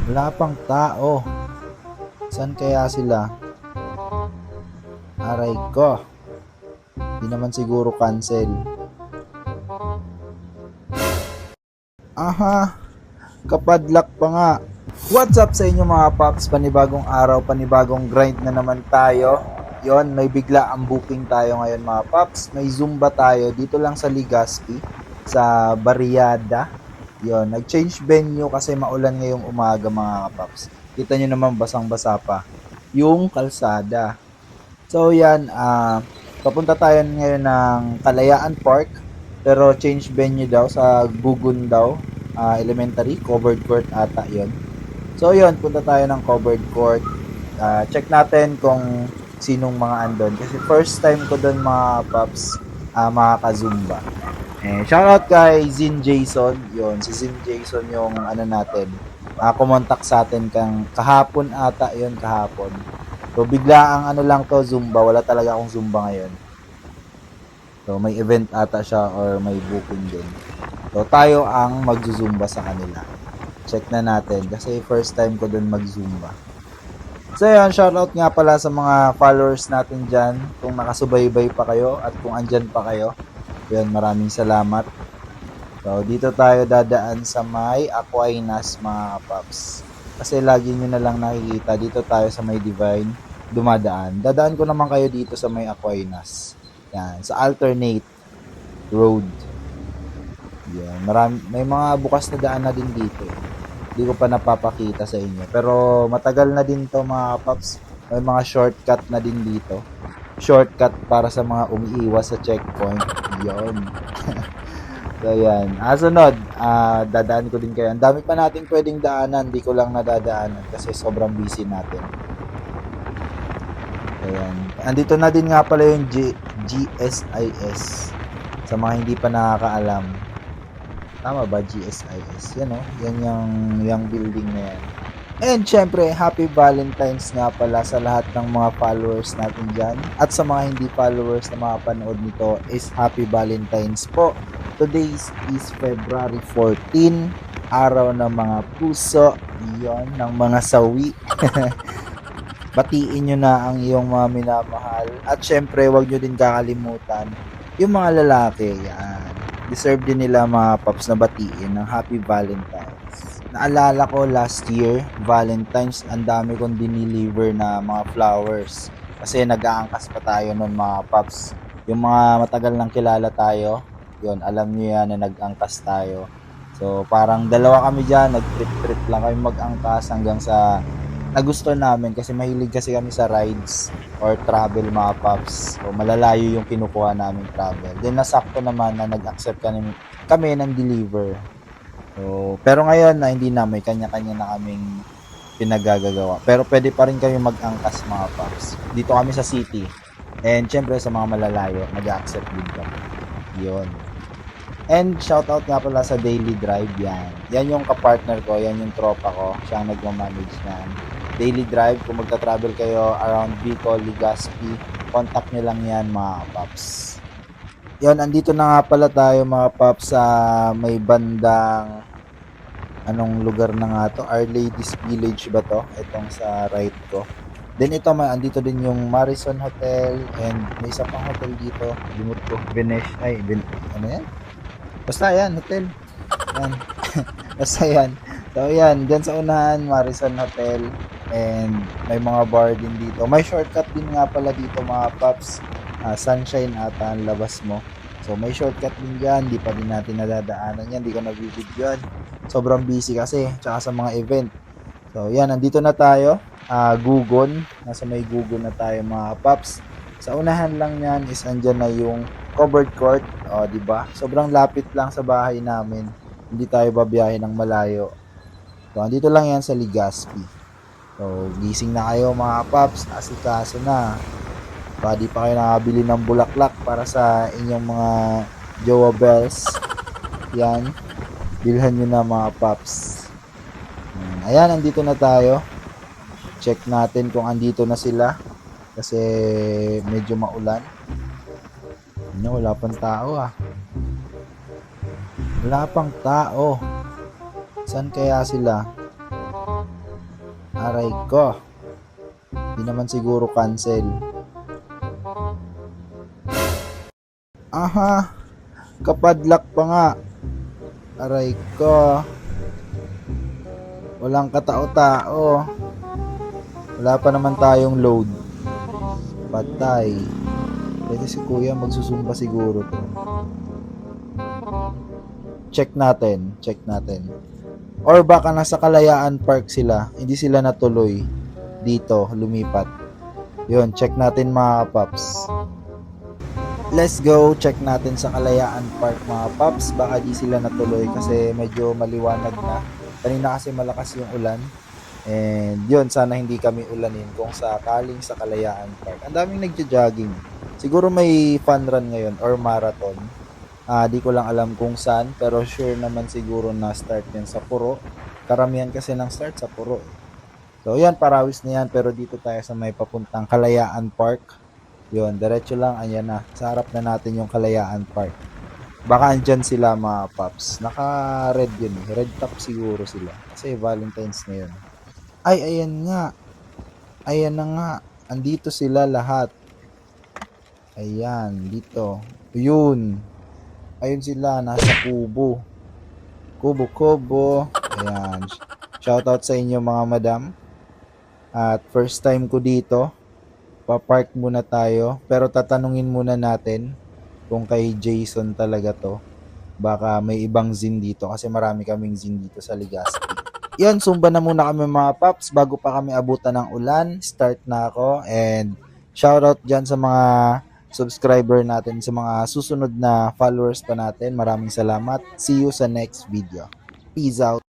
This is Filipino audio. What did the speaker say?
Wala pang tao. Saan kaya sila? Aray ko. Di naman siguro cancel. Aha, kapadlak pa nga. What's up sa inyo mga paps? Panibagong araw, panibagong grind na naman tayo. Yon, may bigla ang booking tayo ngayon mga paps. May Zumba tayo dito lang sa Legazpi, sa Barriada. Yon, nag-change venue kasi maulan ngayong umaga mga paps. Kita nyo naman basang-basa pa yung kalsada. So yan, papunta tayo ngayon ng Kalayaan Park, pero change venue daw sa Gugun daw, elementary, covered court ata yon. So yun, punta tayo ng covered court. Check natin kung sinong mga andon. Kasi first time ko doon mga paps, mga kazumba. Shoutout kay Zin Jason. Yun, si Zin Jason yung ano natin. Kumontak sa atin kang kahapon ata yun, kahapon. So bigla ang ano lang to, Zumba. Wala talaga akong Zumba ngayon. So may event ata siya or may booking din. So tayo ang magzuzumba sa kanila. Check na natin kasi first time ko dun mag-zumba. So yan, shoutout nga pala sa mga followers natin dyan. Kung nakasubaybay pa kayo at kung andyan pa kayo, yan, maraming salamat. So dito tayo dadaan sa may Aquinas mga paps. Kasi lagi nyo na lang nakikita, dito tayo sa may Divine dumadaan. Dadaan ko naman kayo dito sa may Aquinas. Yan, sa alternate road. Yan, may mga bukas na daan na din dito. Hindi ko pa napapakita sa inyo. Pero matagal na din to mga paps. May mga shortcut na din dito. Shortcut para sa mga umiiwas sa checkpoint. Yon. So yan. Sunod, dadaan ko din kayo. Ang dami pa nating pwedeng daanan. Hindi ko lang nadadaanan kasi sobrang busy natin. Ayan. Andito na din nga pala yung GSIS. Sa mga hindi pa nakakaalam. Tama ba, GSIS? Yan o. Yan yung building na yan. And syempre, happy Valentine's nga pala sa lahat ng mga followers natin dyan. At sa mga hindi followers na makapanood nito is happy Valentine's po. Today is February 14. Araw ng mga puso. Yon, ng mga sawi. Batiin nyo na ang iyong mga minamahal. At syempre, wag nyo din kakalimutan yung mga lalaki. Yan. Deserve din nila mga paps na batiin ng Happy Valentine's. Naalala ko last year, Valentine's, ang dami kong dineliver na mga flowers. Kasi nag-aangkas pa tayo nun mga paps. Yung mga matagal nang kilala tayo, yun, alam nyo yan na nag-angkas tayo. So parang dalawa kami dyan, nag-trip-trip lang kami mag-angkas hanggang sa nagusto namin kasi mahilig kasi kami sa rides or travel mga paps. So malalayo yung kinukuha namin travel. Then nasakto naman na nag-accept kami ng deliver. So pero ngayon na hindi na, may kanya-kanya na kaming pinagagagawa. Pero pwede pa rin kami mag-angkas mga paps. Dito kami sa city. And syempre sa mga malalayo, nag-accept din kami. Yun. And shoutout nga pala sa Daily Drive yan. Yan yung kapartner ko, yan yung tropa ko. Siya ang nagmamanage na Daily Drive. Kung magta-travel kayo around Bicol, Legazpi, contact nyo lang yan mga paps. Yan, andito na nga pala tayo mga paps sa may bandang anong lugar na nga to? Our Lady's Village ba to? Itong sa right ko. Then ito, andito din yung Marison Hotel and may isa pang hotel dito. Limot ko. Ano yan? Basta yan, hotel. Yan. Basta yan. So yan, dyan sa unahan, Marison Hotel. And may mga bar din dito. May shortcut din nga pala dito mga paps. Sunshine ata ang labas mo. So may shortcut din dyan. Di pa din natin nadadaanan yan. Di ko nabibidyoan. Sobrang busy kasi. Tsaka sa mga event. So yan, nandito na tayo. Gugon. Nasa may Gugon na tayo mga paps. Sa unahan lang yan is andyan na yung covered court. O, diba? Sobrang lapit lang sa bahay namin. Hindi tayo babiyahe ng malayo. So, andito lang yan sa Legazpi. So, gising na kayo mga paps. Asikaso na. Baka di pa kayo nakabili ng bulaklak para sa inyong mga jowa bells. Yan. Bilhan nyo na mga paps. Ayan, andito na tayo. Check natin kung andito na sila. Kasi medyo maulan. Wala pang tao ah. Wala pang tao. Saan kaya sila? Aray ko. Di naman siguro cancel. Aha. Kapadlock pa nga. Aray ko. Walang katao-tao. Wala pa naman tayong load. Patay. Pwede si kuya magsusumba siguro to. Check natin. Or baka nasa Kalayaan Park sila. Hindi sila natuloy. Dito, lumipat. Yun, check natin mga paps. Let's go, check natin sa Kalayaan Park mga paps. Baka di sila natuloy kasi medyo maliwanag na. Kanina kasi malakas yung ulan. And yun, sana hindi kami ulanin kung sakaling sa Kalayaan Park. Ang daming nagja-jogging. Siguro may fun run ngayon or marathon. Di ko lang alam kung saan, pero sure naman siguro na start yan sa Puro. Karamihan kasi ng start sa Puro. So yan, parawis na yan, pero dito tayo sa may papuntang Kalayaan Park. Yun, diretso lang, ayan na. Sa harap na natin yung Kalayaan Park. Baka andyan sila mga paps. Naka-red yun eh. Red top siguro sila. Kasi Valentine's na yun. Ay, ayan nga. Ayan na nga. Andito sila lahat. Ayan, dito. Yun. Ayun sila, nasa kubo. Kubo. Ayan. Shoutout sa inyo mga madam. At first time ko dito. Pa-park muna tayo. Pero tatanungin muna natin kung kay Jason talaga to. Baka may ibang zin dito kasi marami kaming zin dito sa Legazpi. Yan, sumba na muna kami mga paps bago pa kami abutan ng ulan. Start na ako and shoutout dyan sa mga subscriber natin, sa mga susunod na followers pa natin. Maraming salamat. See you sa next video. Peace out.